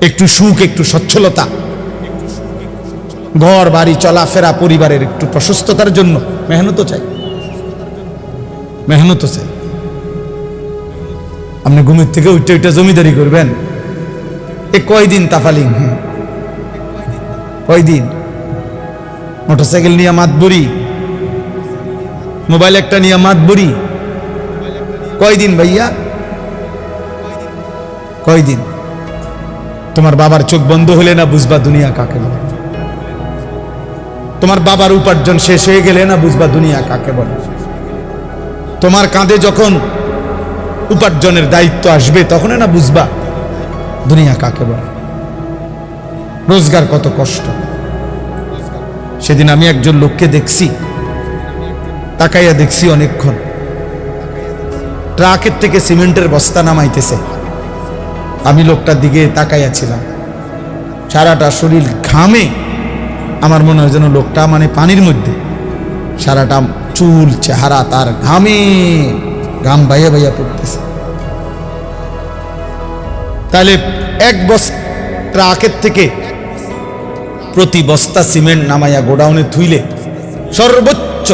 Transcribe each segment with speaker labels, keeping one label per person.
Speaker 1: একটু সুখ, একটু সচ্ছলতা, ঘর বাড়ি চলাফেরা, পরিবারের একটু প্রশস্ততার জন্য মেহনতও চাই, মেহনতও চাই। আপনি ঘুমের থেকে উঠে উঠে জমিদারি করবেন, এ কয়দিন তাফালিং, কয়দিন? মোটরসাইকেল নিয়ে মাতবুরি, মোবাইল একটা নিয়ে মাতবুরি, কয়দিন ভাইয়া, কয়দিন? তোমার বাবার চোখ বন্ধ হলে না বুঝবা দুনিয়া কাকে বলে। তোমার বাবার উপার্জন শেষ হয়ে গেলে না বুঝবা দুনিয়া কাকে বলে। তোমার কাঁধে যখন উপার্জনের দায়িত্ব আসবে তখন না বুঝবা দুনিয়া কাকে বলে, রোজগার কত কষ্ট। সেদিন আমি একজন লোককে দেখছি, তাকাইয়া দেখছি অনেকক্ষণ, ট্রাকের থেকে সিমেন্টের বস্তা নামাইতেছে। আমি লোকটার দিকে তাকাইয়া ছিলাম, সারাটা শরীর ঘামে, আমার মনে হয় যেন লোকটা মানে পানির মধ্যে, সারাটা চুল চেহারা তার ঘামে, ঘাম বাইয়া বাইয়া পড়তেছে। তাহলে এক বস্তা ট্রাকের থেকে প্রতি বস্তা সিমেন্ট নামাইয়া গোডাউনে থুইলে সর্বোচ্চ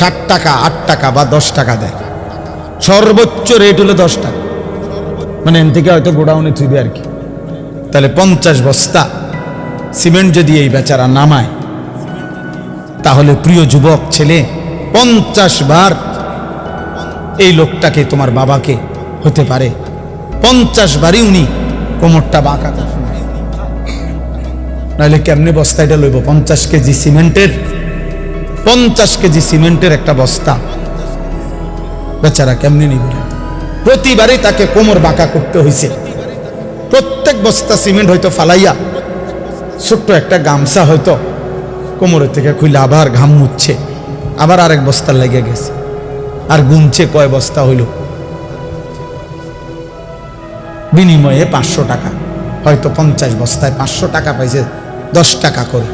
Speaker 1: 60 টাকা, 8 টাকা বা 10 টাকা দেয়। সর্বোচ্চ রেট হলো 10 টাকা, মানে এন থেকে হয়তো গোডাউনে থুইবে আর কি। তাহলে 50 বস্তা সিমেন্ট যদি এই বেচারা নামায়, তাহলে প্রিয় যুবক ছেলে, 50 বার এই লোকটাকে, তোমার বাবাকে হতে পারে 50 বারই উনি কোমরটা বাঁকা করে, নাহলে কেমনে বস্তা এটা লইব? 50 কেজি সিমেন্টের, 50 কেজি সিমেন্টের একটা বস্তা বেচারা কেমনে নিবে? প্রতিবারই তাকে কোমর বাঁকা করতে হয়েছে। প্রত্যেক বস্তা সিমেন্ট হয়তো ফালাইয়া ছোট্ট একটা গামছা হয়তো কোমরের থেকে খুলে আবার ঘাম মুচ্ছে, আবার আরেক বস্তা লেগে গেছে, আর গুনছে কয় বস্তা হইল। বিনিময়ে 500 টাকা, হয়তো 50 বস্তায় 500 টাকা পাইছে, 10 টাকা করে।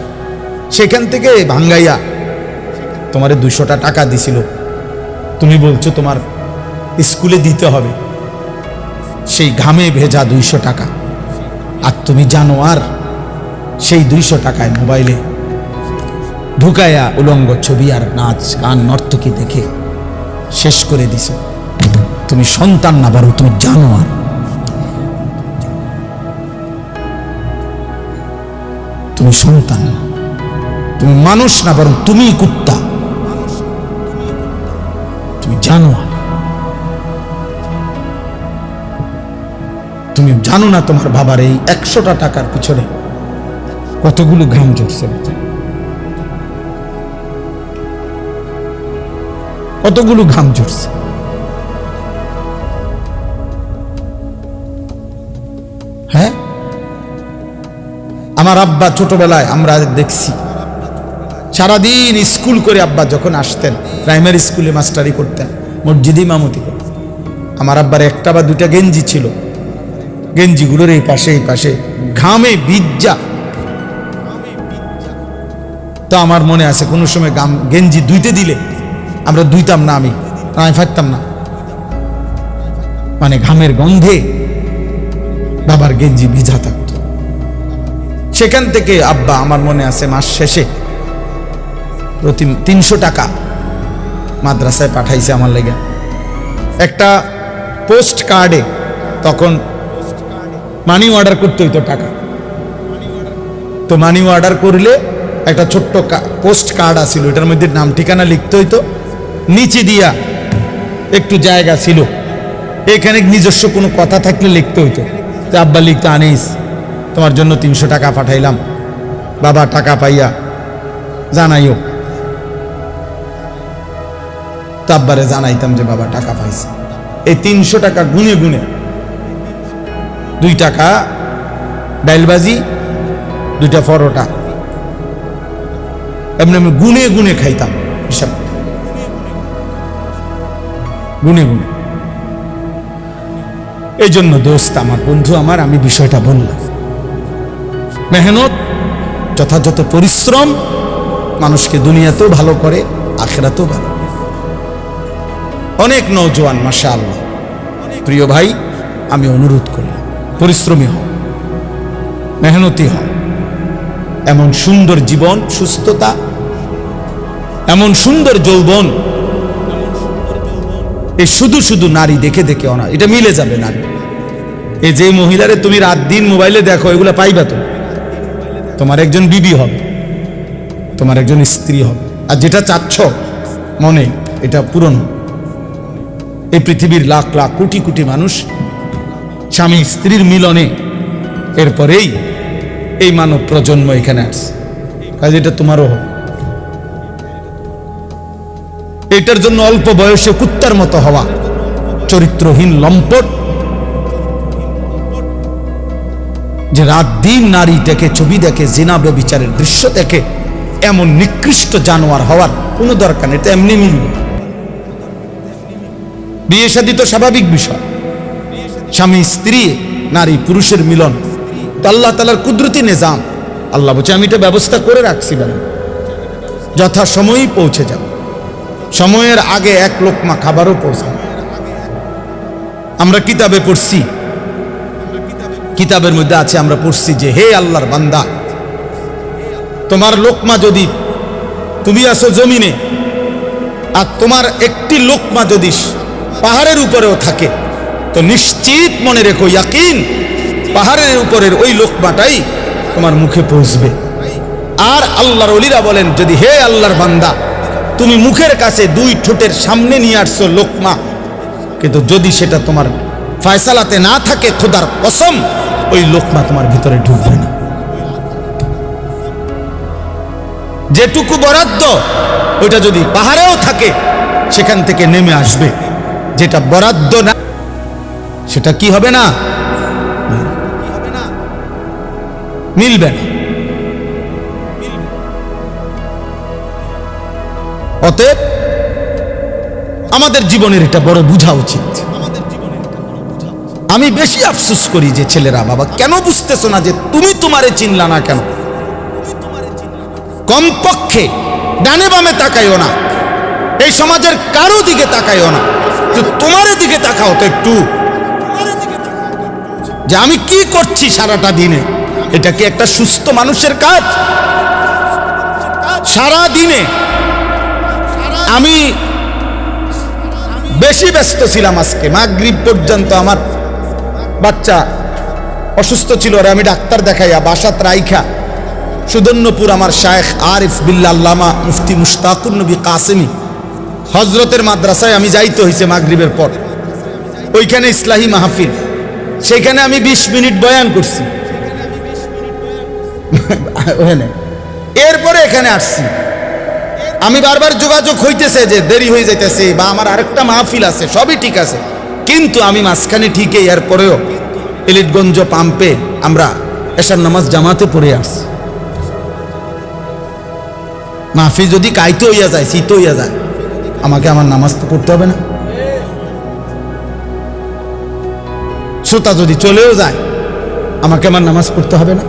Speaker 1: সেখান থেকে ভাঙ্গাইয়া তোমারে 200 টাকা দিছিল, তুমি বলছো তোমার স্কুলে দিতে হবে, সেই ঘামে ভেজা 200 টাকা। আর তুমি জানো আর সেই 200 টাকায় মোবাইলে ঢুকাইয়া উলঙ্গ ছবি আর নাচ গান নর্তকী দেখে শেষ করে দিছ। তুমি সন্তান না, বরং তুমি জানো আর। তুমি সন্তান না, তুমি মানুষ না, বরং তুমি কুত্তা। তুমি জানো, তুমি জানো না তোমার বাবার এই 100টা টাকার পিছনে কতগুলো ঘাম ঝরছে, কতগুলো ঘাম ঝরছে। হ্যাঁ, আমার আব্বা ছোটবেলায় আমরা দেখছি সারাদিন স্কুল করে আব্বা যখন আসতেন, প্রাইমারি স্কুলে মাস্টারি করতেন, মসজিদে ইমামতি করতেন। আমার আব্বার একটা বা দুটা গেঞ্জি ছিল, গেঞ্জিগুলোর এই পাশে এই পাশে ঘামে ভিজা। তো আমার মনে আছে কোনো সময় গেঞ্জি ধুইতে দিলে আমরা ধুইতাম না, আমি পারতাম না, মানে ঘামের গন্ধে বাবার গেঞ্জি ভিজা থাকতো। সেখান থেকে আব্বা আমার মনে আছে মাস শেষে প্রতি 300 টাকা মাদ্রাসায় পাঠাইছে আমার লেগে। একটা পোস্ট কার্ডে তখন মানি অর্ডার করতে হইতো টাকা, তো মানি অর্ডার করলে একটা ছোট্ট পোস্ট কার্ড আছিল, এটার মধ্যে নাম ঠিকানা লিখতে হইতো, নিচে দিয়া একটু জায়গা ছিল, এখানে নিজস্ব কোনো কথা থাকলে লিখতে হইতো। তো আব্বা লিখতো, আনিস তোমার জন্য 300 টাকা পাঠাইলাম, বাবা টাকা পাইয়া জানাইও। তো আব্বারে জানাইতাম যে বাবা টাকা পাইছে। এই 300 টাকা গুনে গুনে 2 টাকা ডাইলবাজি, 2টা পরোটা, এমনি আমি গুনে গুনে খাইতাম, হিসাব গুনে গুনে। এই জন্য দোস্ত আমার, বন্ধু আমার, আমি বিষয়টা বললাম, মেহনত, যথাযথ পরিশ্রম মানুষকে দুনিয়াতেও ভালো করে, আখিরাতেও ভালো করে। অনেক নওজোয়ান মাশাআল্লাহ, প্রিয় ভাই, আমি অনুরোধ করলাম পরিশ্রমী হও, মেহনতি হও। এমন সুন্দর জীবন, সুস্থতা, এমন সুন্দর যৌবন, এই শুধু শুধু নারী দেখে দেখে না, এটা মিলে যাবে নারী। এই যে মহিলারে তুমি রাত দিন মোবাইলে দেখো, এগুলা পাইবা তো, তোমার একজন বিবি হবে, তোমার একজন স্ত্রী হবে। আর যেটা চাচ্ছ মনে, এটা পূরণ হবে। এই পৃথিবীর লাখ লাখ কোটি কোটি মানুষ স্বামী স্ত্রীর মিলনে, এরপরেই এই মানব প্রজন্ম এখানে আসছে। কাজে এটা তোমারও হবে। এটার জন্য অল্প বয়সে কুত্তার মতো হওয়া, চরিত্রহীন লম্পট, যে রাত দিন নারী দেখে, ছবি দেখে, জিনা ব্যভিচারের দৃশ্য দেখে, এমন নিকৃষ্ট জানোয়ার হওয়ার কোনো দরকার নেই। এটা এমনি মিলবে। বিয়ে শাদী তো স্বাভাবিক বিষয়, স্বামী স্ত্রী, নারী পুরুষের মিলন তো আল্লাহ তাআলার কুদরতি নিজাম। আল্লাহ বলছে আমি এটা ব্যবস্থা করে রাখছি, বলেন যথা সময়ই পৌঁছে যাবে। সময়ের আগে এক লোকমা খাবারও পৌঁছাবে। আমরা কিতাবে পড়ছি, কিতাবের মধ্যে আছে, আমরা পড়ছি যে হে আল্লাহর বান্দা, তোমার লোকমা যদি, তুমি আসো জমিনে, আর তোমার একটি লোকমা যদি পাহাড়ের উপরেও থাকে, তো নিশ্চিত মনে রেখো, ইয়াকিন, পাহাড়ের উপরের ওই লোকমাটাই তোমার মুখে পৌঁছবে। আর আল্লাহর ওলিরা বলেন, যদি হে আল্লাহর বান্দা, তুমি মুখের কাছে দুই ঠোঁটের সামনে নিয়ে আসছো লোকমা, কিন্তু যদি সেটা তোমার ফয়সালাতে না থাকে, খোদার কসম ওই লোকমা তোমার ভিতরে ঢুকবে না। যেটুকু বরাদ্দ, ওইটা যদি পাহাড়েও থাকে, সেখান থেকে নেমে আসবে। যেটা বরাদ্দ না, সেটা কি হবে না, মিলবে না। অতএব আমাদের জীবনের এটা বড় বোঝা উচিত। আমি বেশি আফসোস করি যে ছেলেরা, বাবা কেন বুঝতেছো না যে তুমি তোমারে চিনলা না কেন? কমপক্ষে ডানে বামে তাকাইও না, এই সমাজের কারো দিকে তাকাইও না, তো তোমার দিকে তাকাও তো একটু, যে আমি কি করছি সারাটা দিনে। এটা কি একটা সুস্থ মানুষের কাজ? সারা দিনে আমি বেশি ব্যস্ত ছিলাম। আজকে মাগরিব পর্যন্ত আমার বাচ্চা অসুস্থ ছিল, আর আমি ডাক্তার দেখাইয়া বাসাত রাইখা সুদন্যপুর আমার শায়েখ আরিফ বিল্লাহ আল্লামা মুফতি মুশতাকুর নবী কাসেমি হজরতের মাদ্রাসায় আমি যাইতে হয়েছে মাগরিবের পর। ওইখানে ইসলাহি মাহফিল, সেখানে আমি 20 মিনিট বয়ান করছি। এরপরে এখানে আসছি। আমি বারবার যোগাযোগ হইতেছে যে দেরি হয়ে যাইতেছে, বা আমার আরেকটা মাহফিল আছে, সবই ঠিক আছে, কিন্তু আমি মাঝখানে ঠিকই এরপরেও এলিটগঞ্জ পাম্পে আমরা এশার নামাজ জামাতে পড়ে আসছি। মাহফিল যদি কাইতে হইয়া যায়, শীত হইয়া যায়, আমাকে আমার নামাজ তো পড়তে হবে না? শ্রোতা যদি চলেও যায়, আমাকে আমার নামাজ পড়তে হবে না?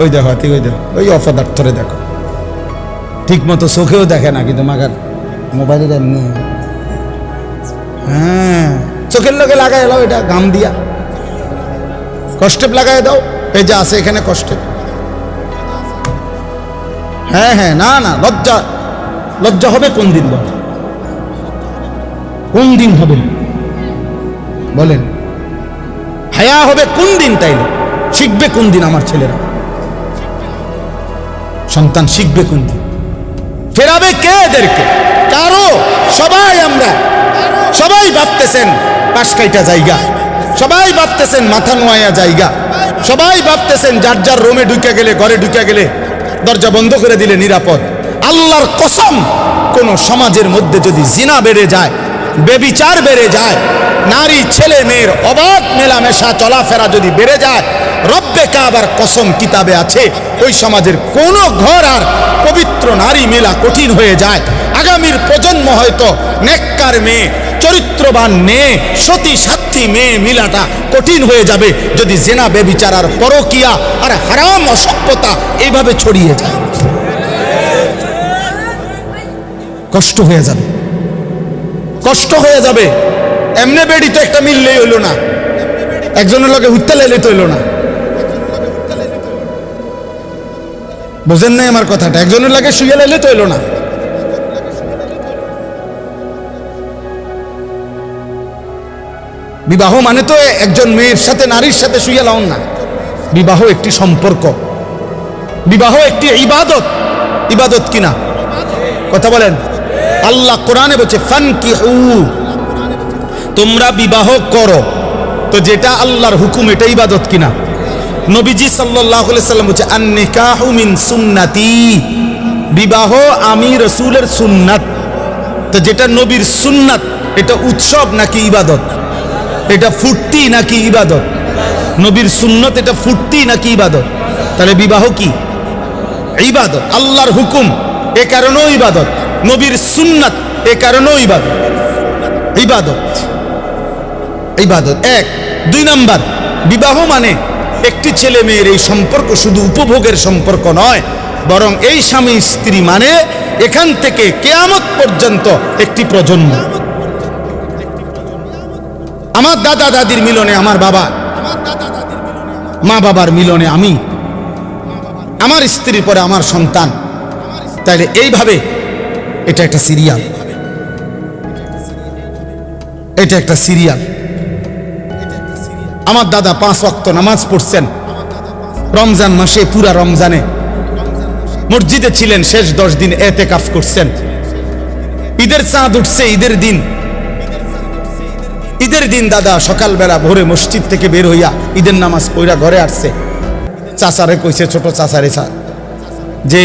Speaker 1: ওই দেখো, ঠিক ওই দেখো, ওই অপদার্থরে দেখো, ঠিক মতো চোখেও দেখে না, কিন্তু মাগার মোবাইলে এমনি, হ্যাঁ চোখের লোকে লাগাই এলাও, এটা গাম দিয়া কষ্টেপ লাগাই দাও, এই যে আছে এখানে কষ্টেপ। হ্যাঁ হ্যাঁ, না না, লজ্জা, লজ্জা হবে কোন দিন? বল কোন দিন হবে বলেন? হায়া হবে কোন দিন? তাইলে শিখবে কোন দিন আমার ছেলেরা? সন্তান শিখবে কোন দিন? ফেরাবে কে এদেরকে? কারো। সবাই আমরা সবাই ভাবতেছেন পাশ কাইটা জায়গা, সবাই ভাবতেছেন মাথা নোয়া জায়গা, সবাই ভাবতেছেন যার যার রুমে ঢুকে গেলে, ঘরে ঢুকে গেলে দরজা বন্ধ করে দিলে নিরাপদ। আল্লাহর কসম, কোন সমাজের মধ্যে যদি জিনা বেড়ে যায়, বেবিচার বেড়ে যায়, নারী ছেলে মেয়ের অবাধ মেলামেশা চলাফেরা যদি বেড়ে যায়, রব্বে কাবার কসম কিতাবে আছে, ওই সমাজের কোন ঘর আর পবিত্র নারী মেলা কঠিন হয়ে যায়। আগামীর প্রজন্ম হয়তো নেককার মেয়ে, চরিত্রবান মেয়ে, সতী সাথী মেয়ে মিলাটা কঠিন হয়ে যাবে যদি জেনা বেবিচার আর পরকিয়া আর হারাম অসভ্যতা এইভাবে ছড়িয়ে যায়। কষ্ট হয়ে যাবে, কষ্ট হয়ে যাবে। এমনি বেড়ি তো একটা মিললেই হইল না, একজনের লগে হুত্তে লাইলে তো হইল না, বোঝেন নাই আমার কথাটা? একজনের লাগে শুয়ে লাইলে তো এলো না। বিবাহ মানে তো একজন মেয়ের সাথে নারীর সাথে শুয়ে লাউন না। বিবাহ একটি সম্পর্ক, বিবাহ একটি ইবাদত। ইবাদত কিনা? কথা বলেন। আল্লাহ কোরআনে বলছে ফানকিহু, তোমরা বিবাহ করো। তো যেটা আল্লাহর হুকুম এটা ইবাদত কিনা? নবীজি সাল্লাল্লাহু আলাইহি সাল্লাম বলছে আন-নিকাহু মিন সুন্নতি, বিবাহ আমি রাসূলের সুন্নাত। তো যেটা নবীর সুন্নাত এটা উৎসব নাকি ইবাদত? এটা ফুর্তি নাকি ইবাদত? নবীর সুন্নত এটা ফুর্তি নাকি ইবাদত? তাহলে বিবাহ কি? ইবাদত। আল্লাহর হুকুম এ কারণেও ইবাদত, নবীর সুন্নাত এ কারণেও ইবাদত। ইবাদত ইবাদত এক। দুই নাম্বার, বিবাহ মানে একটি ছেলে মেয়ের এই সম্পর্ক শুধু উপভোগের সম্পর্ক নয়, বরং এই স্বামী স্ত্রী মানে এখান থেকে কিয়ামত পর্যন্ত একটি প্রজন্ম। আমার দাদা দাদির মিলনে আমার বাবা, মা বাবার মিলনে আমি, আমার স্ত্রীর পরে আমার সন্তান। তাইলে এইভাবে এটা একটা সিরিয়াল, এটা একটা সিরিয়াল। আমার দাদা 5 ওয়াক্ত নামাজ পড়ছেন রমজান মাসে, পুরা রমজানে মসজিদে ছিলেন, শেষ 10 দিন এতেকাফ করছেন। ঈদের চাঁদ উঠছে, ঈদের দিন দাদা সকালবেলা ভোরে মসজিদ থেকে বের হইয়া ঈদের নামাজ পড়া ঘরে আসছে। চাচারে কইছে, ছোট চাচারে যে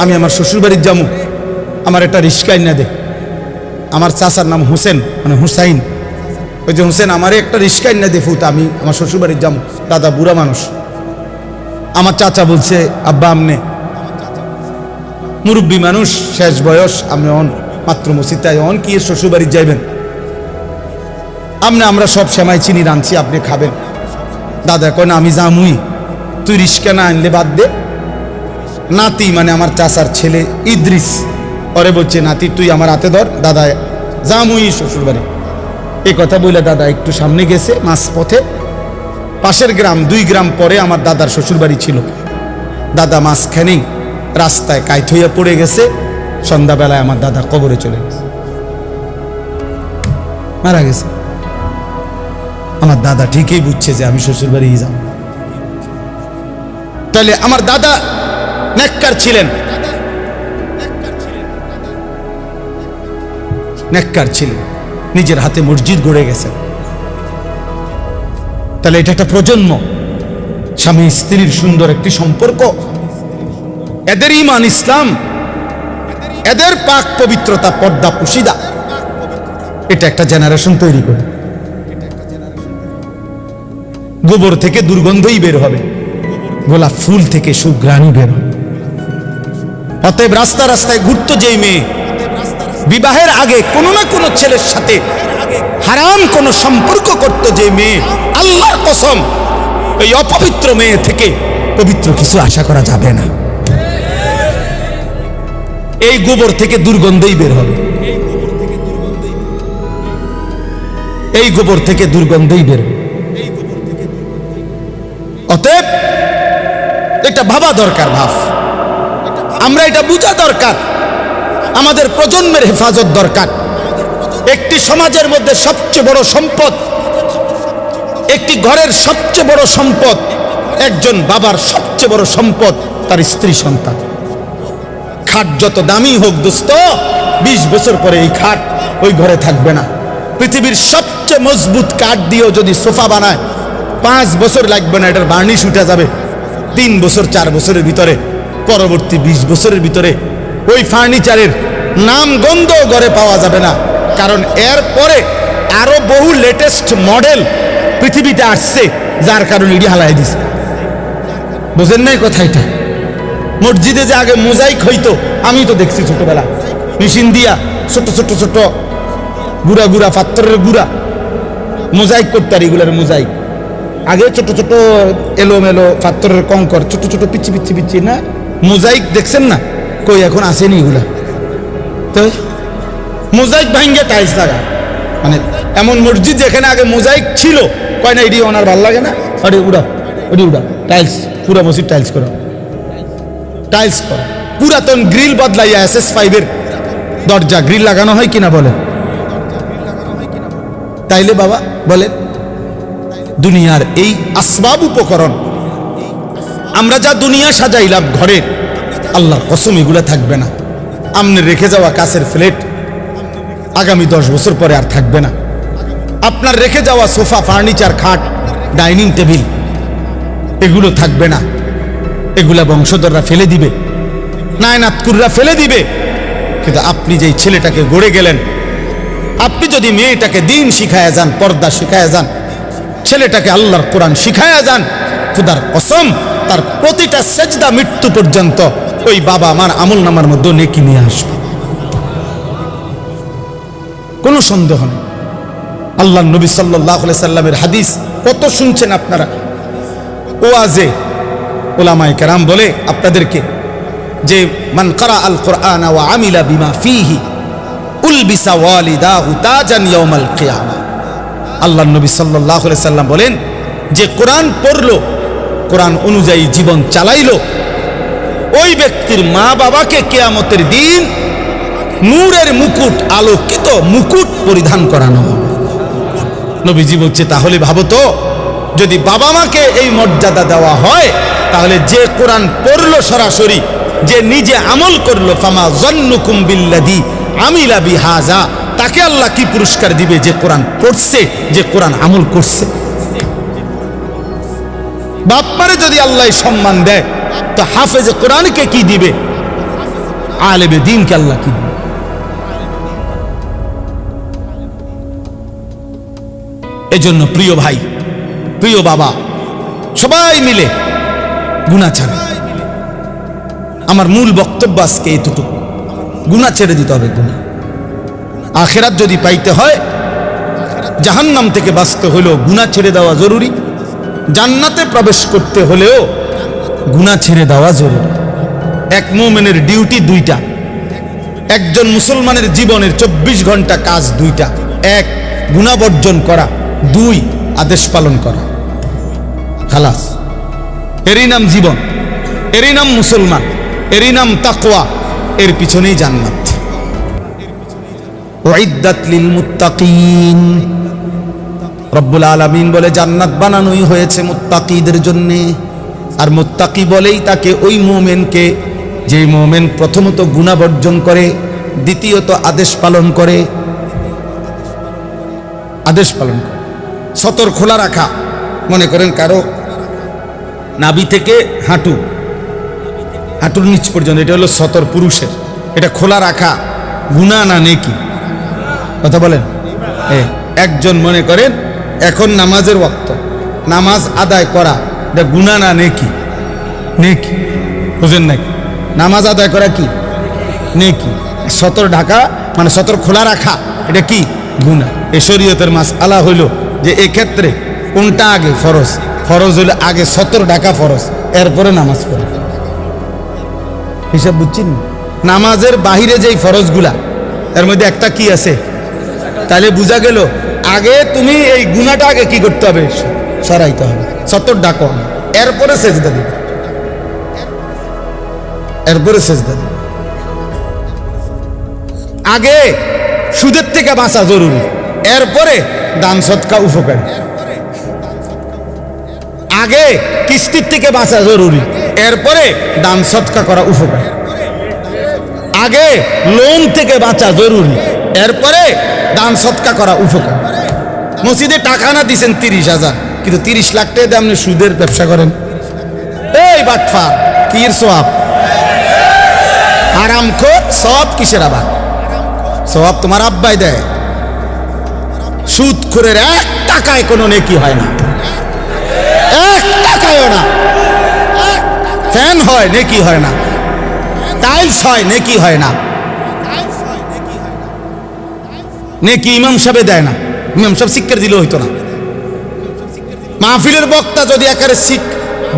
Speaker 1: আমি আমার শ্বশুর বাড়ির যাবো, আমার একটা রিস্কা এনে দে। আমার চাচার নাম হোসেন, মানে হুসাইন। ওই যে হোসেন, আমারে একটা রিস্কা এনে দে ফুত, আমি আমার শ্বশুর বাড়ির যাবো। দাদা বুড়া মানুষ। আমার চাচা বলছে আব্বা আমনে মুরব্বী মানুষ, শেষ বয়স, আপনি অন মাত্র মসজিদটাই অন কি শ্বশুর বাড়ি যাইবেন? আমরা সব সেমাই চিনি রাঁধছি, আপনি খাবেন। দাদা কয় না, আমি জামুই, তুই রিস্কা না আনলে বাদ দে। নাতি মানে আমার চাচার ছেলে ইদ্রিস, ওরে বলছে নাতি তুই আমার হাতে ধর, দাদা জামুই শ্বশুর বাড়ি। এই কথা বলে দাদা একটু সামনে গেছে, মাঝ পথে পাশের গ্রাম, 2 গ্রাম পরে আমার দাদার শ্বশুর বাড়ি ছিল। দাদা মাঝখানেই রাস্তায় কাইত হইয়া পড়ে গেছে। সন্ধ্যাবেলায় আমার দাদা কবরে চলে গেছে, মারা গেছে। আমার দাদা ঠিকই বুঝছে যে আমি শ্বশুর বাড়ি যাব। তাহলে আমার দাদা নেককার ছিলেন, নিজের হাতে মসজিদ গড়ে গেছেন। তাহলে এটা একটা প্রজন্ম, স্বামী স্ত্রীর সুন্দর একটি সম্পর্ক, এদের ঈমান ইসলাম, এদের পাক পবিত্রতা, পর্দা পুশিদা, এটা একটা জেনারেশন তৈরি করে। গোবর থেকে দুর্গন্ধই বের হবে, গোলাপ ফুল থেকে সুঘ্রাণই বের হবে। অতএব রাস্তায় ঘুরতো যেই মেয়ে, বিবাহের আগে কোনো না কোনো ছেলের সাথে হারাম কোনো সম্পর্ক করত যে মেয়ে, আল্লাহর কসম ওই অপবিত্র মেয়ে থেকে পবিত্র কিছু আশা করা যাবে না। এই গোবর থেকে দুর্গন্ধই বের হবে, এই গোবর থেকে দুর্গন্ধই বের হবে। অতএব এটা ভাবা দরকার, আমরা এটা বুঝা দরকার, আমাদের প্রজন্মের হেফাজত দরকার। একটি সমাজের মধ্যে সবচেয়ে বড় সম্পদ, একটি ঘরের সবচেয়ে বড় সম্পদ, একজন বাবার সবচেয়ে বড় সম্পদ তার স্ত্রী সন্তান। খাট যত দামি হোক দোস্ত, 20 বছর পরে এই খাট ওই ঘরে থাকবে না। পৃথিবীর সবচেয়ে মজবুত কাঠ দিয়েও যদি সোফা বানায় 5 বছর লাগবে না, এটার বার্নিশ উঠে যাবে 3 বছর 4 বছরের ভিতরে। পরবর্তী 20 বছরের ভিতরে ওই ফার্নিচারের নাম গন্ধ ঘরে পাওয়া যাবে না, কারণ এর পরে আরো বহু লেটেস্ট মডেল পৃথিবীতে আসছে, যার কারণে এটি হালাই দিছে। বুঝেন নাই কথা? এটা মসজিদে যে আগে মোজাইক হইতো, আমি তো দেখছি ছোটবেলা, মেশিন দিয়া ছোট ছোট ছোট গুড়া গুড়া পাথরের গুড়া মোজাইক করতে, আর এগুলার মোজাইক আগে ছোট ছোট এলোমেলো পাথরের কঙ্কর, ছোট ছোট পিচ্ছি পিচ্ছি পিচ্ছি না মোজাইক দেখছেন না? কই এখন আসেনি এগুলা। তো মোজাইক ভাঙ্গে টাইলস লাগা, মানে এমন মসজিদ যেখানে আগে মোজাইক ছিল, কয় না এটি ওনার ভাল লাগে না, আরে উড়া টাইলস পুরা মসজিদ টাইলস করো, টাইলস করো, পুরাতন গ্রিল বদলাইয়া SS5 দরজা গ্রিল লাগানো হয় কিনা বলে? তাইলে বাবা বলেন, দুনিয়ার এই আসবাব উপকরণ আমরা যা দুনিয়া সাজাইলাম ঘরের, আল্লাহর কসম এগুলা থাকবে না। আমনে রেখে যাওয়া কাছের ফ্লেট আগামী 10 বছর পরে আর থাকবে না। আপনার রেখে যাওয়া সোফা, ফার্নিচার, খাট, ডাইনিং টেবিল এগুলো থাকবে না। এগুলা বংশধররা ফেলে দিবে, নায়নাতকুররা ফেলে দিবে। কিন্তু আপনি যেই ছেলেটাকে গড়ে গেলেন, আপনি যদি মেয়েটাকে দিন শিখায়া যান, পর্দা শিখায়া যান, ছেলেটাকে আল্লাহর কোরআন শিখায়া যান, খুদার কসম তার প্রতিটা সেজদা মৃত্যু পর্যন্ত ওই বাবা আমার আমল নামার মধ্যে নেকি নিয়ে আসবে, কোনো সন্দেহ নেই। আল্লাহ নবী সাল্লাল্লাহু আলাইহি সাল্লামের হাদিস কত শুনছেন আপনারা। ওয়াজে উলামায়ে কেরাম বলে আপনাদেরকে যে মান ক্বারা আল কুরআন ওয়া আমিলা বিমা ফীহি উলবিসা ওয়ালিদাহু তাজান ইয়াউমাল কিয়ামা। আল্লাহ নবী সাল্লাল্লাহু আলাইহি সাল্লাম বলেন, যে কোরআন পড়লো, কোরআন অনুযায়ী জীবন চালাইলো, ওই ব্যক্তির মা বাবাকে কিয়ামতের দিন নূরের মুকুট, আলোকিত মুকুট পরিধান করানো হবে। নবীজি বলছে, তাহলে ভাবো তো, যদি বাবা মাকে এই মর্যাদা দেওয়া হয়, তাহলে যে কোরআন পড়লো সরাসরি, যে নিজে আমল করলো, ফামা যন্নুকুম বিল্লাযী আমিলা বিহাযা, তাকে আল্লাহ কি পুরস্কার দিবে? যে কোরআন পড়ছে, যে কোরআন আমল করছে। বাপ্পারে যদি আল্লাহ সম্মান দেয়, তো হাফেজে কোরআনকে কি দিবে? আলেমে দ্বীনকে আল্লাহ কি দিবে? এজন্য প্রিয় ভাই, প্রিয় বাবা, সবাই মিলে গুনাহ ছাড়া। আমার মূল বক্তব্য আজকে এতটুকু, গুনাহ ছেড়ে দিতে হবে। গুনাহ আখিরাত যদি পাইতে হয়, জাহান্নাম থেকে বাঁচতে হলেও গুনাহ ছেড়ে দেওয়া জরুরি, জান্নাতে প্রবেশ করতে হলেও গুনাহ ছেড়ে দেওয়া জরুরি। এক মুমিনের ডিউটি দুইটা, একজন মুসলমানের জীবনের 24 ঘন্টা কাজ দুইটা। এক, গুনাহ বর্জন করা, দুই, আদেশ পালন করা। খালাস, এরই নাম জীবন, এরই নাম মুসলমান, এরই নাম তাকওয়া, এর পিছনেই জান্নাত। উইদ্দাত লিল মুত্তাকিন, রব্বুল আলামিন বলে জান্নাত বানানোই হয়েছে মুত্তাকিদের জন্য। আর মুত্তাকি বলেই তাকে ওই মুমিনকে, যে মুমিন প্রথমত গুনাহ বর্জন করে, দ্বিতীয়ত আদেশ পালন করে। আদেশ পালন করে, সতর খোলা রাখা। মনে করেন কারো নাভি থেকে হাঁটুর নিচ পর্যন্ত, এটা হলো সতর পুরুষের, এটা খোলা রাখা গুনাহ না নেকি? কথা বলেন। একজন মনে করেন এখন নামাজের ওয়াক্ত, নামাজ আদায় করা, এটা গুনাহ না নেকি? নেকি, বুঝেন নাকি? নামাজ আদায় করা কি নেকি? সতর ঢাকা মানে সতর খোলা রাখা, এটা কি? গুনাহ। এই শরীয়তের মাসআলা হইল যে এক্ষেত্রে কোনটা আগে ফরজ? ফরজ হইলে আগে সতর ঢাকা ফরজ, এরপরে নামাজ পড়া। হিসাব বুঝছেন? নামাজের বাহিরে যেই ফরজগুলা, এর মধ্যে একটা কি আছে? তাহলে বোঝা গেল আগে তুমি এই গুনাহটা আগে কি করতে হবে? সরাইতে হবে, সতর ডাকো, এরপরে সেজদা দিবে, এরপরে সেজদা দিবে। আগে সুদের থেকে বাঁচা জরুরি, এরপরে দান সদকা উপকারী। আগে কিস্তির থেকে বাঁচা জরুরি, এরপরে দান সদকা করা উপকারী। আগে লোন থেকে বাঁচা জরুরি, এরপরে দান সদকা করা উপকার। মসজিদে টাকা না দিছেন 30,000, কিন্তু 30 লাখ টাকা দিয়ে আপনি সুদের ব্যবসা করেন, এই বাটফার, কি এর সওয়াব? হারামখোর, সওয়াব কিসের? আবার সওয়াব তোমার আব্বাই দেয়। সুদখোরের 1 টাকায় কোনো নেকি হয় না, 1 টাকায়ও না। ফ্যান হয়, নেকি হয় না। টাইলস হয়, নেকি হয় না। নেকি ইমাম সাহেব দেয় না, ইমাম সাহেব শিক্ষার দিলে হইতো না। মাহফিলের বক্তা যদি একারে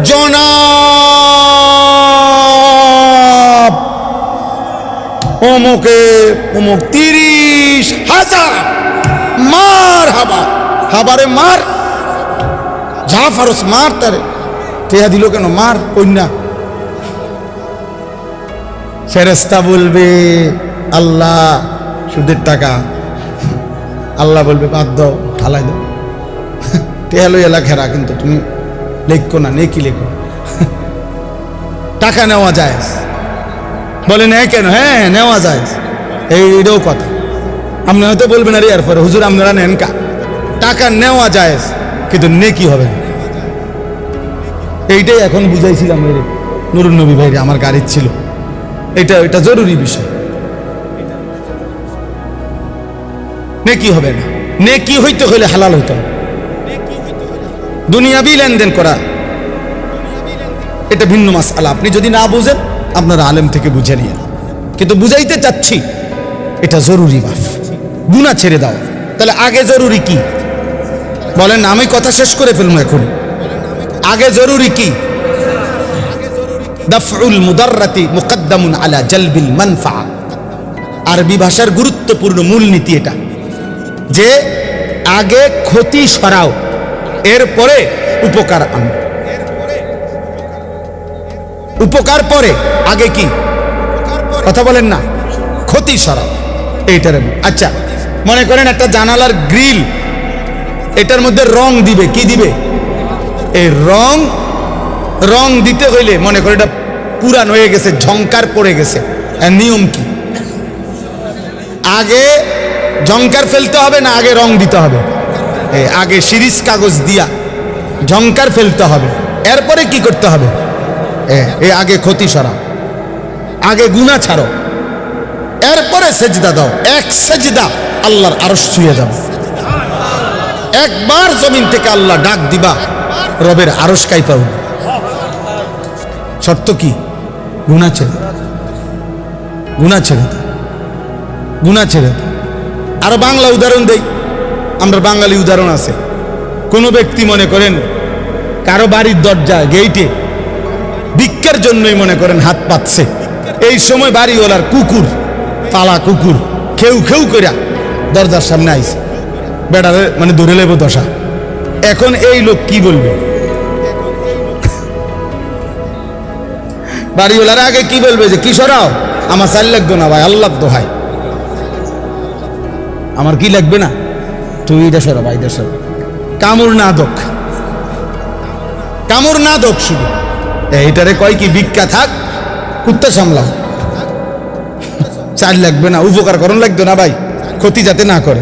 Speaker 1: জনাব অমুকে অমুক 30,000 মার হাবা, হাবারে মার, যা ফারস মার, তারে টেহা দিল কেন, মার কন্যা। ফেরেশতা বলবে আল্লাহ সুদের টাকা, আল্লাহ বলবে বাদ দাও, ফালাই দাও, টেহা লইয়া লেখেরা, কিন্তু তুমি লেখো না, নেকি লেখো। টাকা নেওয়া যায়, বলে নেয় কেন? হ্যাঁ নেওয়া যায়, এইটাও কথা। আপনি হয়তো বলবেন আরে এর পরে হুজুর আপনারা নেন কা, টাকা নেওয়া যায় কিন্তু নেকি হবে না। এইটাই এখন বুঝাইছিলাম ওই নুরুন নবী ভাইরে, আমার গাড়ির ছিল। এটা জরুরি বিষয়। নেকি হবে না, নেকি হইতে হইলে হালাল হইতে হবে। দুনিয়াবি লেনদেন করা এটা ভিন্ন মাসআলা। আপনি যদি না বুঝেন আপনারা আলেম থেকে বুঝে নিয়ে, কিন্তু বুঝাইতে চাচ্ছি এটা জরুরি মাফ। গুনাহ ছেড়ে দাও। তাহলে আগে জরুরি কি বলেন? আমি কথা শেষ করে ফেলবো এখন। আগে জরুরি কি? দাফউল মুদাররাতি মুকদ্দামুন আলা জালবিল মানফা। আরবি ভাষার গুরুত্বপূর্ণ মূলনীতি এটা, যে আগে ক্ষতি সরাও, এরপরে উপকার আনো। উপকার পরে, আগে কি? কথা বলেন না, ক্ষতি সরাও এইটার। আচ্ছা মনে করেন একটা জানালার গ্রিল, এটার মধ্যে রং দিবে, কি দিবে? এই রং দিতে হইলে মনে করেন এটা পুরান হয়ে গেছে, ঝংকার পড়ে গেছে, এর নিয়ম কি? আগে ঝংকার ফেলতে হবে না আগে রং দিতে হবে? আগে শিরিষ কাগজ দিয়া ঝংকার ফেলতে হবে, এরপরে কি করতে হবে? আগে ক্ষতি সরাও, আগে গুনাহ ছাড়ো, এরপরে সেজদা দাও। এক সেজদা আল্লাহর আরশ ছুঁয়ে যাবে। একবার জমিন থেকে আল্লাহ ডাক দিবা, রবের আরশ কাঁপা উঠবে। শর্ত কি? গুনাহ ছেড়ে দাও, গুনাহ ছেড়ে দাও, গুনাহ ছেড়ে দাও। আরো বাংলা উদাহরণ দেই, আমরা বাঙালি উদাহরণ আছে। কোন ব্যক্তি মনে করেন কারো বাড়ির দরজা গেইটে ভিক্ষার জন্যই মনে করেন হাত পাতছে, এই সময় বাড়িওয়ালার কুকুর, পালা কুকুর খেউ খেউ কইরা দরজার সামনে আইছে, বেড়ারে মানে ধরে লেব দশা। এখন এই লোক কি বলবে? বাড়িওয়ালার আগে কি বলবে? যে কি সরাও, আমার চাল লাগবে না ভাই, আল্লাহ দোহাই, আমার কি লাগবে না, তুই এটা সরা ভাই, এটা সরা। কামড় না দোক, কামড় না দোক, শুধু এইটারে কয় কি ভিক্ষা থাক, কুত্তা সামলাও, চাল লাগবে না, উপকার করণ লাগবে না ভাই, ক্ষতি যাতে না করে,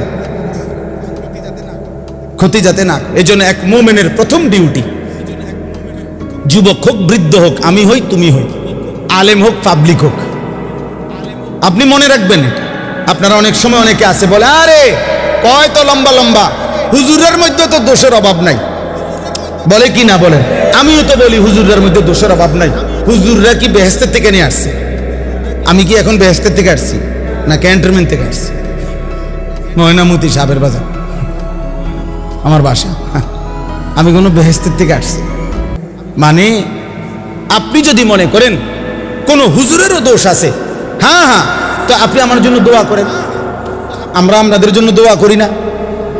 Speaker 1: ক্ষতি যাতে না। এই জন্য এক মুমিনের প্রথম ডিউটি, যুবক হোক বৃদ্ধ হোক, আমি হই তুমি হই, আলেম হোক পাবলিক হোক, আপনি মনে রাখবেন এটা। আপনারা অনেক সময় অনেকে আছে বলে আরে কয় তো লম্বা লম্বা, হুজুরের মধ্যে তো দোষের অভাব নাই, বলে কি না বলেন? আমিও তো বলি হুজুরের মধ্যে দোষের অভাব নাই। হুজুররা কি বেহেশতের থেকে নিয়ে আসছে? আমি কি এখন বেহেশতের থেকে আসছি না ক্যান্টনমেন্ট থেকে আসছি? ময়নামতি সাহেবের বাজার আমার বাসা, আমি কোনো বেহেশতের থেকে আসছি? মানে আপনি যদি মনে করেন কোনো হুজুরেরও দোষ আছে, হ্যাঁ হ্যাঁ, তো আপনি আমার জন্য দোয়া করেন। আমরা আপনাদের জন্য দোয়া করি না?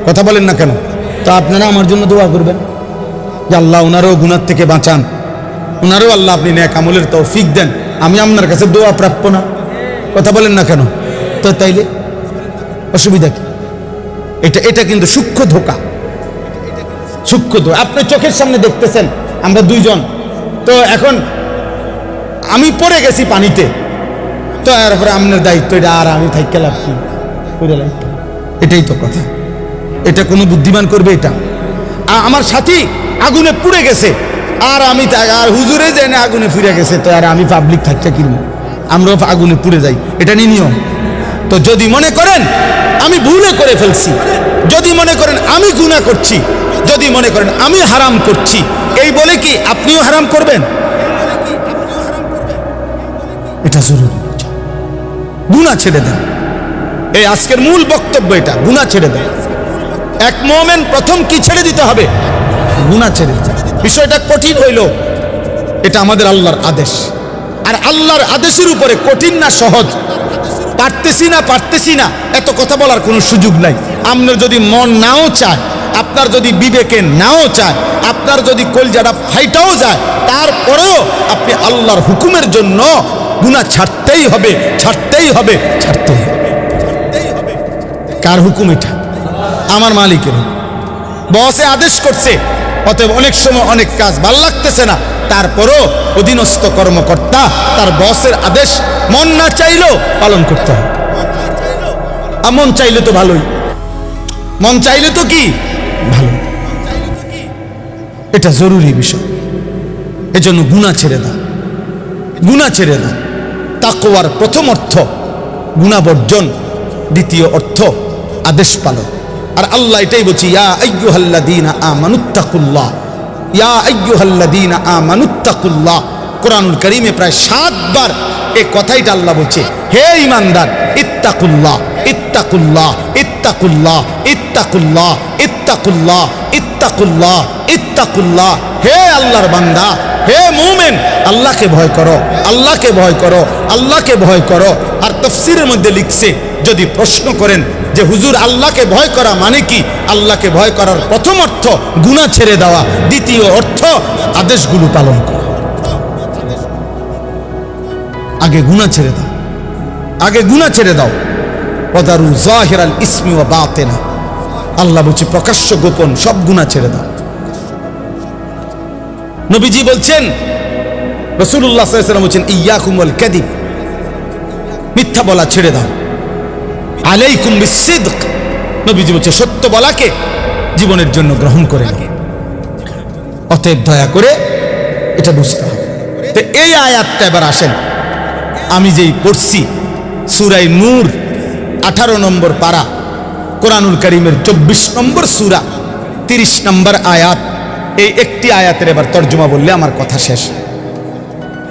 Speaker 1: কথা বলেন না কেন? তো আপনারা আমার জন্য দোয়া করবেন যে আল্লাহ ওনারও গুনাহ থেকে বাঁচান, ওনারও আল্লাহ আপনি নেক আমলের তৌফিক দেন। আমি আপনার কাছে দোয়া প্রাপ্য না? কথা বলেন না কেন? তো তাইলে অসুবিধা কি? এটা কিন্তু সূক্ষ্ম ধোঁকা, সূক্ষ্ম ধোঁকা। আপনি চোখের সামনে দেখতেছেন আমরা দুইজন, তো এখন আমি পড়ে গেছি পানিতে, তো এরপরে আপনার দায়িত্ব এটা, আর আমি থাইকে লাভ কি? এটাই তো কথা। এটা কোনো বুদ্ধিমান করবে? এটা আমার সাথী আগুনে পুড়ে গেছে, আর আমি আর হুজুরে যাই না আগুনে ফিরে গেছে, তো আর আমি পাবলিক থাকতে কিনবো, আমরাও আগুনে পুড়ে যাই, এটা নিয়ে নিয়ম। তো যদি মনে করেন আমি ভুলে করে ফেলছি, যদি মনে করেন আমি গুনাহ করছি, যদি মনে করেন আমি হারাম করছি, এই বলে কি আপনিও হারাম করবেন? এটা জরুরি। গুনাহ ছেড়ে দেন, এই আজকের মূল বক্তব্য এটা, গুনাহ ছেড়ে দেন। এক মুমিন প্রথম কি ছেড়ে দিতে হবে? গুনাহ ছেড়ে দিতে। বিষয়টা কঠিন হইল, এটা আমাদের আল্লাহর আদেশ, আর আল্লাহর আদেশের উপরে কঠিন না সহজ, পারতেছি না এত কথা বলার কোনো সুযোগ নাই। আপনার যদি মন নাও চায়, আপনার যদি বিবেকে নাও চায়, আপনার যদি কলজাটা ফাইটাও যায়, তারপরেও আপনি আল্লাহর হুকুমের জন্য গুনাহ ছাড়তেই হবে, ছাড়তেই হবে, ছাড়তেই হবে। কার হুকুম এটা? আমার মালিকের। বসে আদেশ করছে, অতএব অনেক সময় অনেক কাজ ভাল লাগতেছে না, তারপরও অধীনস্থ কর্মকর্তা তার বসের আদেশ মন না চাইলেও পালন করতে হবে। আর মন চাইলে তো ভালোই, মন চাইলে তো কি ভালো, এটা জরুরি বিষয়। এজন্য গুনাহ ছেড়ে দাও, গুনাহ ছেড়ে দাও। তাকওয়ার প্রথম অর্থ গুনাহ বর্জন, দ্বিতীয় অর্থ আদেশ পালন। আর আল্লাহ এটাই বলছি, ইয়া আইয়ুহাল্লাযীনা আমানুত্তাকুল্লাহ, ইয়া আইয়ুহাল্লাযীনা আমানুত্তাকুল্লাহ। কোরআনুল কারীমে প্রায় 7 বার এই কথাইটা আল্লাহ বলছে, হে ঈমানদার, ইত্তাকুল্লাহ, ইত্তাকুল্লাহ, ইত্তাকুল্লাহ, ইত্তাকুল্লাহ, ইত্তাকুল্লাহ, ইত্তাকুল্লাহ, ইত্তাকুল্লাহ। হে আল্লাহর বান্দা, হে মুমিন, আল্লাহকে ভয় করো, আল্লাহকে ভয় করো, আল্লাহকে ভয় করো। আর তাফসীরের মধ্যে লিখছে, যদি প্রশ্ন করেন যে হুজুর আল্লাহকে ভয় করা মানে কি, আল্লাহকে ভয় করার প্রথম অর্থ গুনাহ ছেড়ে দেওয়া, দ্বিতীয় অর্থ আদেশগুলো পালন করা। আগে গুনাহ ছেড়ে দাও, আগে গুনাহ ছেড়ে দাও। ওয়াদারু যাহিরাল ইসমি ওয়া বাতিনা, আল্লাহ বলছে প্রকাশ্য গোপন সব গুনাহ ছেড়ে দাও। নবীজি বলছেন, রাসূলুল্লাহ সাল্লাল্লাহু আলাইহি ওয়াসাল্লাম বলছেন, ইয়াকুম ওয়াল কাযিব, মিথ্যা বলা ছেড়ে দাও। আলাইকুম বিসসিদক, নবীজি বলছে সত্য বলাকে জীবনের জন্য গ্রহণ করে নাও। অতএব দয়া করে এটা বুঝতে হবে। তো এই আয়াতটা এবার আসেন, আমি যেই পড়ছি সূরা নূর 18 নম্বর পারা, কোরআনুল কারীমের 24 নম্বর সূরা 30 নম্বর আয়াত, এই একটি আয়াতের এবার তর্জমা বললে আমার কথা শেষ।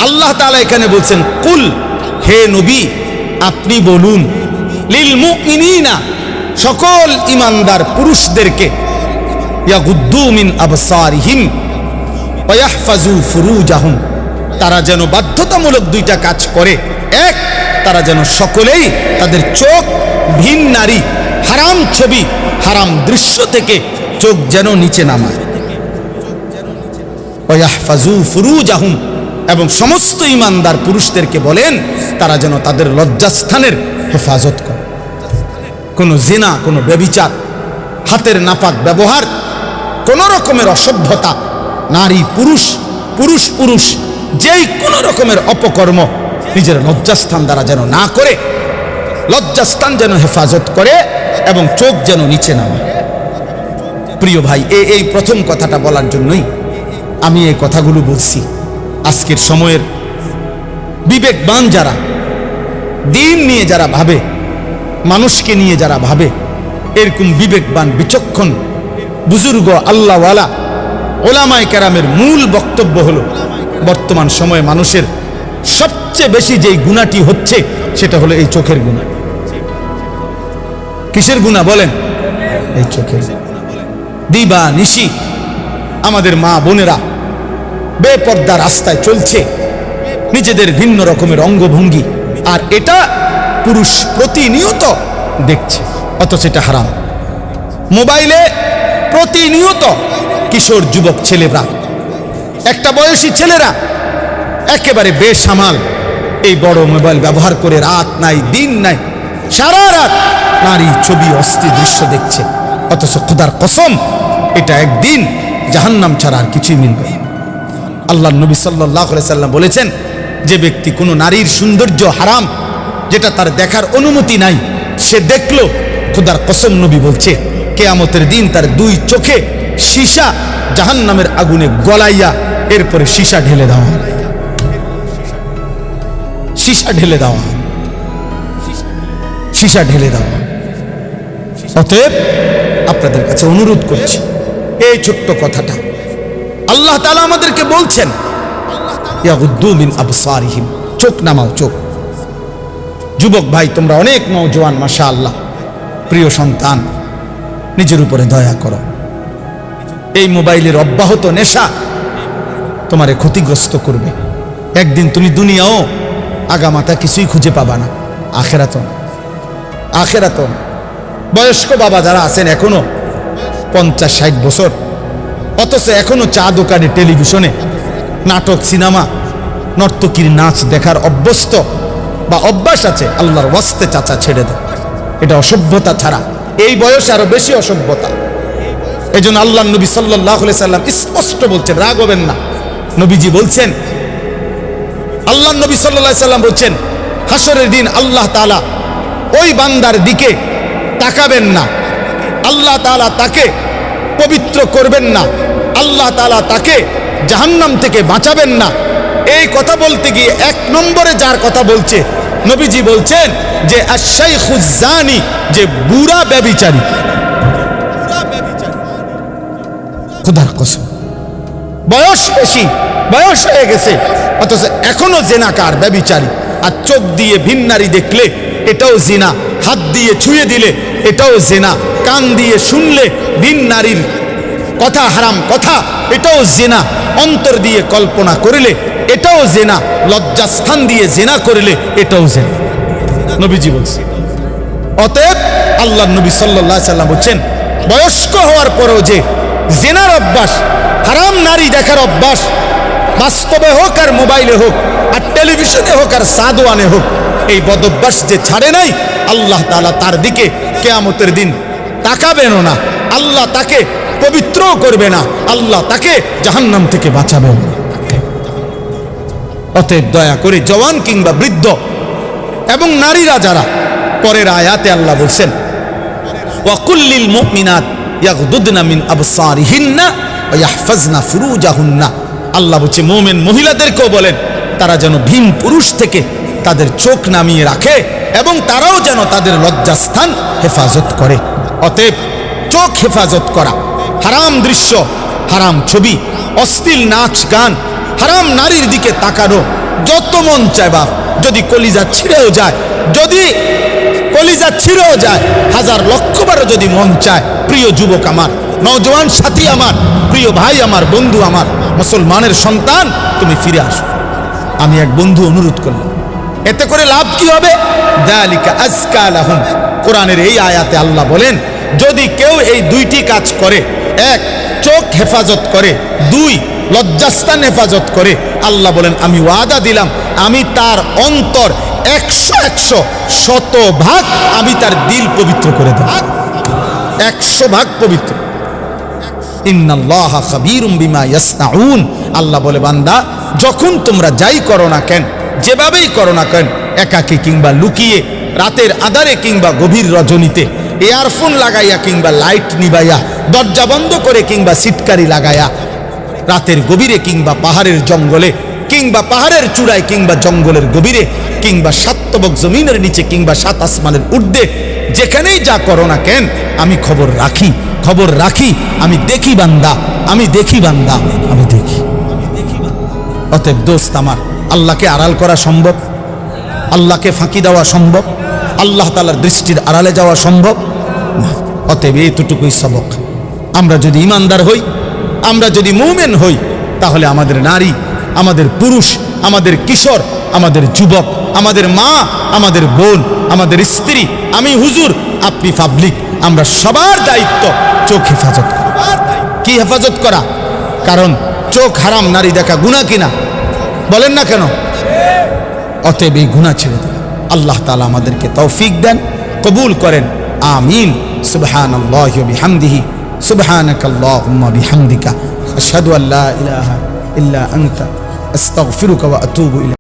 Speaker 1: আল্লাহ তাআলা এখানে বলছেন, কুল, হে নবী আপনি বলুন, লিল মুমিনিনা, সকল ঈমানদার পুরুষদেরকে, ইয়াগুদ্দু মিন আবসারিহিম ওয়া ইয়াহফাজু ফুরুজাহুম, তারা যেন বাধ্যতামূলক 2টা কাজ করে। এক, তারা যেন সকলেই তাদের চোখ ভিন নারী, হারাম ছবি, হারাম দৃশ্য থেকে চোখ যেন নিচে নামায়। ওয়া ইয়াহফাজু ফুরুজাহুম, এবং সমস্ত ঈমানদার পুরুষদেরকে বলেন তারা যেন তাদের লজ্জাস্থানের হেফাজত করে। কোনো জিনা, কোনো ব্যভিচার, হাতের নাপাক ব্যবহার, কোন রকমের অসভ্যতা, নারী পুরুষ, পুরুষ পুরুষ, যেই কোনো রকমের অপকর্ম নিজের লজ্জাস্থান দ্বারা যেন না করে, লজ্জাস্থান যেন হেফাজত করে এবং চোখ যেন নিচে নামায়। প্রিয় ভাই, এই প্রথম কথাটা বলার জন্যই আমি এই কথাগুলো বলছি। আজকের সময়ের বিবেকবান যারা, দিন নিয়ে যারা ভাবে, মানুষকে নিয়ে যারা ভাবে, এরকম বিবেকবান বিচক্ষণ বুজুর্গ আল্লাহওয়ালা ওলামায়ে কেরামের মূল বক্তব্য হলো, বর্তমান সময়ে মানুষের সবচেয়ে বেশি যেই গুনাহটি হচ্ছে সেটা হলো এই চোখের গুনাহ। কিসের গুনাহ বলেন? এই চোখের। দিবা নিশি আমাদের মা বোনেরা বেপর্দা রাস্তায় চলছে, নিজেদের ভিন্ন রকমের অঙ্গভঙ্গি, আর এটা পুরুষ প্রতিনিয়ত দেখছে, অথচ এটা হারাম। মোবাইলে প্রতিনিয়ত কিশোর যুবক ছেলেরা, একটা বয়সী ছেলেরা একেবারে বেসামাল এই বড় মোবাইল ব্যবহার করে রাত নাই দিন নাই সারা রাত নারী ছবি অস্থির দৃশ্য দেখছে, অথচ খোদার কসম এটা একদিন জাহান্নাম ছাড়া আর কিছুই মিলবে না। আল্লাহ নবী সাল্লাল্লাহু আলাইহি সাল্লাম বলেছেন, যে ব্যক্তি কোনো নারীর সৌন্দর্য হারাম, যেটা তার দেখার অনুমতি নাই, সে দেখলো, খোদার কসম নবী বলছে কিয়ামতের দিন তার 2 চোখে সীসা জাহান্নামের আগুনে গলাইয়া এরপরে সীসা ঢেলে দেওয়া, সীসা ঢেলে দেওয়া, সীসা ঢেলে দেওয়া। অতএব আপনাদের কাছে অনুরোধ করছি, এই ছোট্ট কথাটা আল্লাহ তাআলা আমাদেরকে বলছেন, ইয়াগুদ্দু মিন আবসারিহিম, চোখ নামাও, চোখ। যুবক ভাই, তোমরা অনেক নওজোয়ান, মাশাআল্লাহ, প্রিয় সন্তান, নিজের উপরে দয়া করো। এই মোবাইলের অব্যাহত নেশা তোমারে ক্ষতিগ্রস্ত করবে। একদিন তুমি দুনিয়াও আগামাতা কিছুই খুঁজে পাবা না, আখেরাতও। বয়স্ক বাবা যারা আছেন, এখনো 50-60 বছর, অথচ এখনো চা দোকানে, টেলিভিশনে নাটক, সিনেমা, নর্তকীর নাচ দেখার অভ্যস্ত বা অভ্যাস আছে। আল্লাহর ওয়াস্তে চাচা ছেড়ে দেয়, এটা অসভ্যতা ছাড়া এই বয়সে আরো বেশি অসভ্যতা। এই জন্য আল্লাহ নবী সাল্লাল্লাহু আলাইহি সাল্লাম স্পষ্ট বলছেন, রাগ হবেন না, নবীজি বলছেন, আল্লাহ নবী সাল্লাল্লাহু আলাইহি সাল্লাম বলছেন, হাসরের দিন আল্লাহ তাআলা ওই বান্দার দিকে তাকাবেন না, আল্লাহ তাআলা তাকে পবিত্র করবেন না, আল্লাহ তাআলা তাকে জাহান্নাম থেকে বাঁচাবেন না। এই কথা বলতে গিয়ে 1 নম্বরে যার কথা বলছে নবীজি বলছেন যে আশ-শাইখুজ জানি, যে বুড়া ব্যভিচারী। খোদার কসম, বয়স বেশি, বয়স হয়ে গেছে, অথচ এখনো জেনাকার, ব্যভিচারী। আর চোখ দিয়ে ভিন নারী দেখলে এটাও জিনা, হাত দিয়ে ছুঁয়ে দিলে এটাও জিনা, কান দিয়ে শুনলে ভিন নারীর কথা, হারাম কথা, এটাও জিনা, অন্তর দিয়ে কল্পনা করলে এটাও জিনা, লজ্জাস্থান দিয়ে জিনা করলে এটাও জিনা, নবীজি বলছে। অতএব আল্লাহ নবী সাল্লাল্লাহু আলাইহি সাল্লাম বলছেন, বয়স্ক হওয়ার পরেও যে জিনার অভ্যাস, হারাম নারী দেখার অভ্যাস, বাস্তবে হোক আর মোবাইলে হোক আর টেলিভিশনে হোক আর সাদওয়ানে হোক, এই বদভ্যাস যে ছাড়ে নাই, আল্লাহ তাআলা তার দিকে কিয়ামতের দিন তাকাবেনও না, আল্লাহ তাকে পবিত্রও করবে না, আল্লাহ তাকে জাহান্নাম থেকে বাঁচাবে না। অতএব দয়া করে জওয়ান কিংবা বৃদ্ধ এবং নারীরা যারা, পরের আয়াতে আল্লাহ বলছেন, ওয়াকুল্লিল মুমিনাত ইয়াগদুদনা মিন আবসারিহিন্না ওয়া ইয়াহফাজনা ফুরুজাহুন্না। আল্লাহ বলছে মুমিন মহিলাদেরকেও বলেন তারা যেন ভীম পুরুষ থেকে তাদের চোখ নামিয়ে রাখে এবং তারাও যেন তাদের লজ্জাস্থান হেফাজত করে। অতএব চোখ হেফাজত করা, হারাম দৃশ্য, হারাম ছবি, অশ্লীল নাচ গান, হারাম নারীর দিকে তাকানো যত মন চায় বাপ, যদি কলিজা ছিঁড়েও যায়, যদি কলিজা ছিঁড়েও যায়, 1000 লক্ষবারও যদি মন চায়, প্রিয় যুবক আমার, নওজওয়ান সাথী আমার, প্রিয় ভাই আমার, বন্ধু আমার, মুসলমানের সন্তান, তুমি ফিরে আসো। আমি এক বন্ধু অনুরোধ করলাম, এতে করে লাভ কি হবে? যালিকা আজকা লাহুম। কোরআনের এই আয়াতে আল্লাহ বলেন, যদি কেউ এই 2টি কাজ করে, 1 চোখ হেফাজত করে, 2 লজ্জাস্থান হেফাজত করে, আল্লাহ বলেন আমি ওয়াদা দিলাম, আমি তার অন্তর 100 শতভাগ আমি তার দিল পবিত্র করে দেব, 100 পবিত্র। ইন্নাল্লাহা খাবীরুম বিমা ইয়াসনাউন। আল্লাহ বলে, বান্দা যখন তোমরা যাই করো না কেন, যেভাবেই করো না কেন, একাকী কিংবা লুকিয়ে, রাতের আধারে কিংবা গভীর রজনীতে, ইয়ারফোন লাগাইয়া কিংবা লাইট নিবাইয়া, দরজা বন্ধ করে কিংবা সিটকারি লাগাইয়া, রাতের গভীরে কিংবা পাহাড়ের জঙ্গলে কিংবা পাহাড়ের চূড়ায় কিংবা জঙ্গলের গভীরে কিংবা 7 তবক জমিনের নিচে কিংবা 7 আসমানের ঊর্ধ্বে, যেখানেই যা করো না কেন, আমি খবর রাখি, খবর রাখি, আমি দেখি বান্দা, আমি দেখি বান্দা, আমি দেখি। অতএব দোস্ত আমার, আল্লাহকে আড়াল করা সম্ভব? আল্লাহকে ফাঁকি দেওয়া সম্ভব? আল্লাহ তাআলার দৃষ্টির আড়ালে যাওয়া সম্ভব না। অতএব এতটুকুই সবক, আমরা যদি ইমানদার হই, আমরা যদি মুমিন হই, তাহলে আমাদের নারী, আমাদের পুরুষ, আমাদের কিশোর, আমাদের যুবক, আমাদের মা, আমাদের বোন, আমাদের স্ত্রী, আমি হুজুর, আপনি পাবলিক, আমরা সবার দায়িত্ব চোখ হেফাজত করা। কি হেফাজত করা? কারণ চোখ হারাম নারী দেখা গুনাহ কিনা? বলেন না কেন? অতএব এই গুনাহ ছেড়ে দিন। আল্লাহ তাআলা আমাদেরকে তৌফিক দেন, কবুল করেন, আমিন। সুবহানাল্লাহি ওয়া বিহামদিহি, সুবহানাকাল্লাহুম্মা বিহামদিকা, আশহাদু আল্লা ইলাহা ইল্লা আনতা, আস্তাগফিরুকা ওয়া আতুবু ইলাইক।